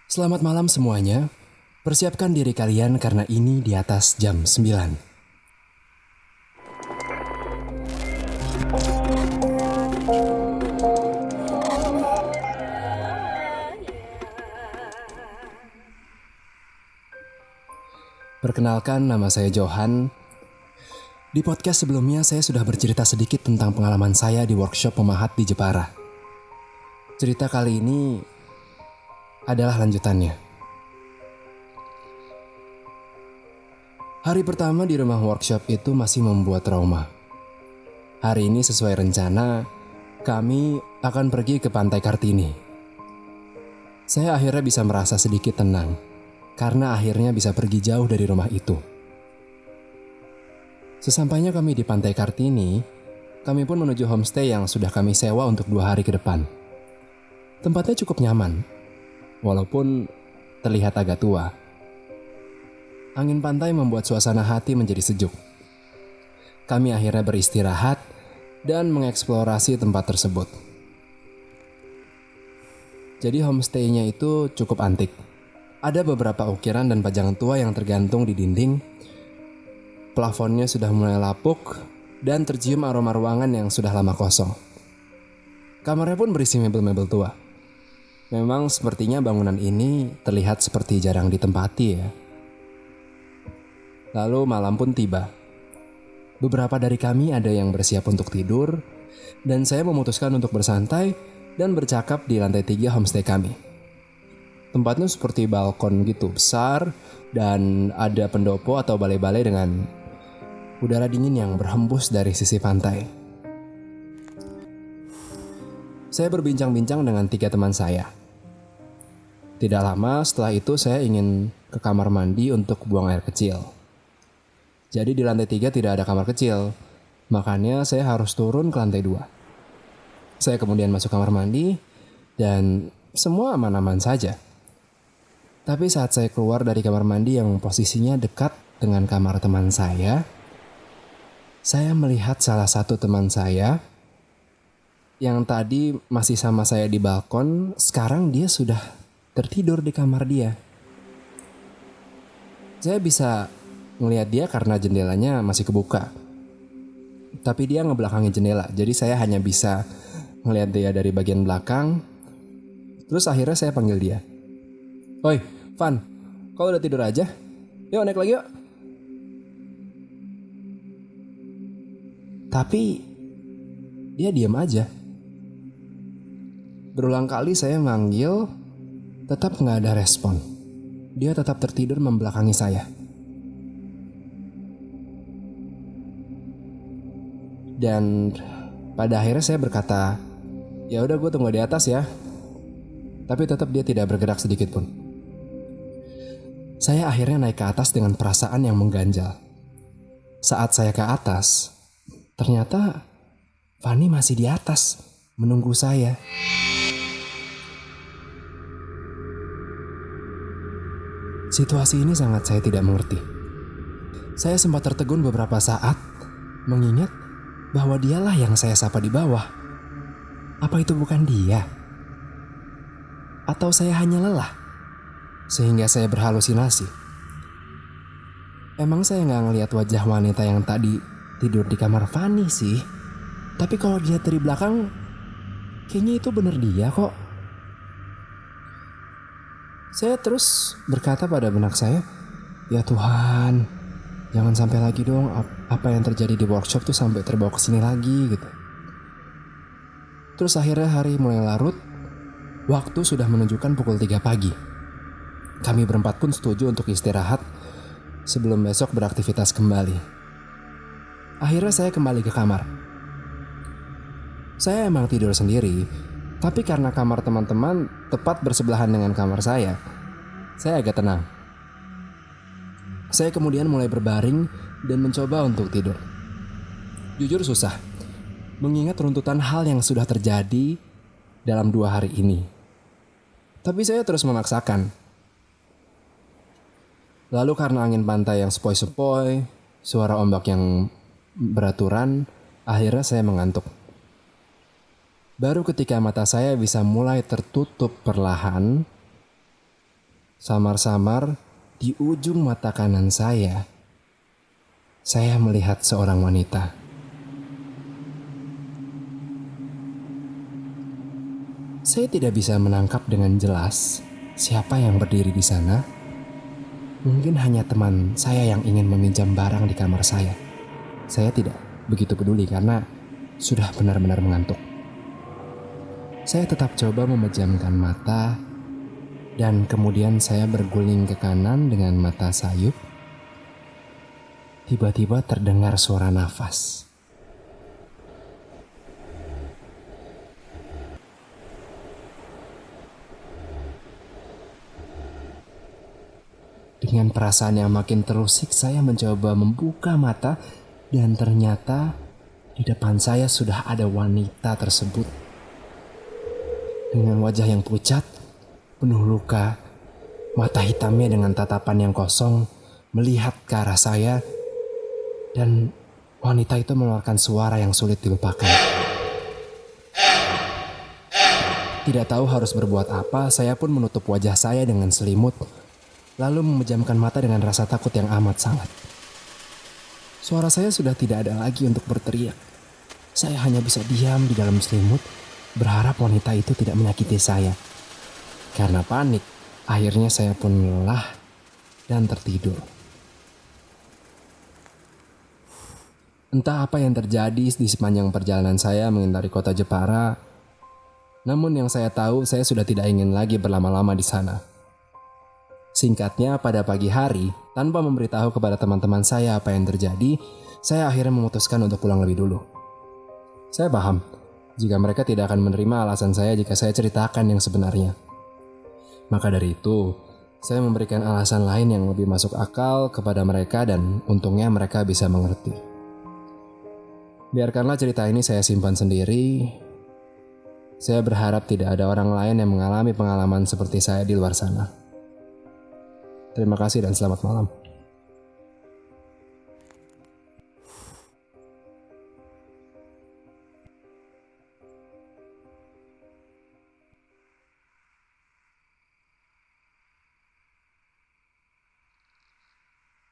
Selamat malam semuanya. Persiapkan diri kalian karena ini di atas jam 9. Perkenalkan, nama saya Johan. Di podcast sebelumnya saya sudah bercerita sedikit tentang pengalaman saya di workshop pemahat di Jepara. Cerita kali ini adalah lanjutannya. Hari pertama di rumah workshop itu masih membuat trauma. Hari ini sesuai rencana, kami akan pergi ke Pantai Kartini. Saya akhirnya bisa merasa sedikit tenang, karena akhirnya bisa pergi jauh dari rumah itu. Sesampainya kami di Pantai Kartini, kami pun menuju homestay yang sudah kami sewa untuk 2 hari ke depan. Tempatnya cukup nyaman, walaupun terlihat agak tua. Angin pantai membuat suasana hati menjadi sejuk. Kami akhirnya beristirahat dan mengeksplorasi tempat tersebut. Jadi homestay-nya itu cukup antik. Ada beberapa ukiran dan pajangan tua yang tergantung di dinding. Plafonnya sudah mulai lapuk dan tercium aroma ruangan yang sudah lama kosong. Kamarnya pun berisi mebel-mebel tua. Memang sepertinya bangunan ini terlihat seperti jarang ditempati ya. Lalu malam pun tiba. Beberapa dari kami ada yang bersiap untuk tidur, dan saya memutuskan untuk bersantai dan bercakap di lantai 3 homestay kami. Tempatnya seperti balkon gitu, besar, dan ada pendopo atau balai-balai dengan udara dingin yang berhembus dari sisi pantai. Saya berbincang-bincang dengan 3 teman saya. Tidak lama setelah itu saya ingin ke kamar mandi untuk buang air kecil. Jadi di lantai 3 tidak ada kamar kecil, makanya saya harus turun ke lantai 2. Saya kemudian masuk kamar mandi dan semua aman-aman saja. Tapi saat saya keluar dari kamar mandi yang posisinya dekat dengan kamar teman saya melihat salah satu teman saya yang tadi masih sama saya di balkon, sekarang dia sudah tertidur di kamar dia. Saya bisa ngelihat dia karena jendelanya masih kebuka. Tapi dia ngebelakangi jendela, jadi saya hanya bisa ngelihat dia dari bagian belakang. Terus akhirnya saya panggil dia. "Oi, Van, kau udah tidur aja? Yuk naik lagi yuk." Tapi dia diam aja. Berulang kali saya manggil, tetap nggak ada respon. Dia tetap tertidur membelakangi saya. Dan pada akhirnya saya berkata, "Ya udah, gue tunggu di atas ya." Tapi tetap dia tidak bergerak sedikit pun. Saya akhirnya naik ke atas dengan perasaan yang mengganjal. Saat saya ke atas, ternyata Fanny masih di atas, menunggu saya. Situasi ini sangat saya tidak mengerti. Saya sempat tertegun beberapa saat, mengingat bahwa dialah yang saya sapa di bawah. Apa itu bukan dia? Atau saya hanya lelah, sehingga saya berhalusinasi? Emang saya nggak ngelihat wajah wanita yang tadi tidur di kamar Fanny sih. Tapi kalau dilihat dari belakang, kayaknya itu bener dia kok. Saya terus berkata pada benak saya, "Ya Tuhan, jangan sampai lagi dong apa yang terjadi di workshop tuh sampai terbawa ke sini lagi gitu." Terus akhirnya hari mulai larut. Waktu sudah menunjukkan pukul 3 pagi. Kami berempat pun setuju untuk istirahat sebelum besok beraktivitas kembali. Akhirnya saya kembali ke kamar. Saya emang tidur sendiri, tapi karena kamar teman-teman tepat bersebelahan dengan kamar saya agak tenang. Saya kemudian mulai berbaring dan mencoba untuk tidur. Jujur susah, mengingat runtutan hal yang sudah terjadi dalam 2 hari ini. Tapi saya terus memaksakan. Lalu karena angin pantai yang sepoi-sepoi, suara ombak yang beraturan, akhirnya saya mengantuk. Baru ketika mata saya bisa mulai tertutup perlahan, Samar-samar di ujung mata kanan saya melihat seorang wanita. Saya tidak bisa menangkap dengan jelas siapa yang berdiri di sana. Mungkin hanya teman saya yang ingin meminjam barang di kamar saya. Saya tidak begitu peduli karena sudah benar-benar mengantuk. Saya tetap coba memejamkan mata dan kemudian saya berguling ke kanan dengan mata sayup. Tiba-tiba terdengar suara nafas. Dengan perasaan yang makin terusik, saya mencoba membuka mata dan ternyata di depan saya sudah ada wanita tersebut. Dengan wajah yang pucat, penuh luka, mata hitamnya dengan tatapan yang kosong melihat ke arah saya dan wanita itu mengeluarkan suara yang sulit dilupakan. Tidak tahu harus berbuat apa, saya pun menutup wajah saya dengan selimut lalu memejamkan mata dengan rasa takut yang amat sangat. Suara saya sudah tidak ada lagi untuk berteriak. Saya hanya bisa diam di dalam selimut, berharap wanita itu tidak menyakiti saya. Karena panik, akhirnya saya pun lelah dan tertidur. Entah apa yang terjadi di sepanjang perjalanan saya mengitari kota Jepara, namun yang saya tahu saya sudah tidak ingin lagi berlama-lama di sana. Singkatnya, pada pagi hari, tanpa memberitahu kepada teman-teman saya apa yang terjadi, saya akhirnya memutuskan untuk pulang lebih dulu. Saya paham, jika mereka tidak akan menerima alasan saya jika saya ceritakan yang sebenarnya. Maka dari itu, saya memberikan alasan lain yang lebih masuk akal kepada mereka dan untungnya mereka bisa mengerti. Biarkanlah cerita ini saya simpan sendiri. Saya berharap tidak ada orang lain yang mengalami pengalaman seperti saya di luar sana. Terima kasih dan selamat malam.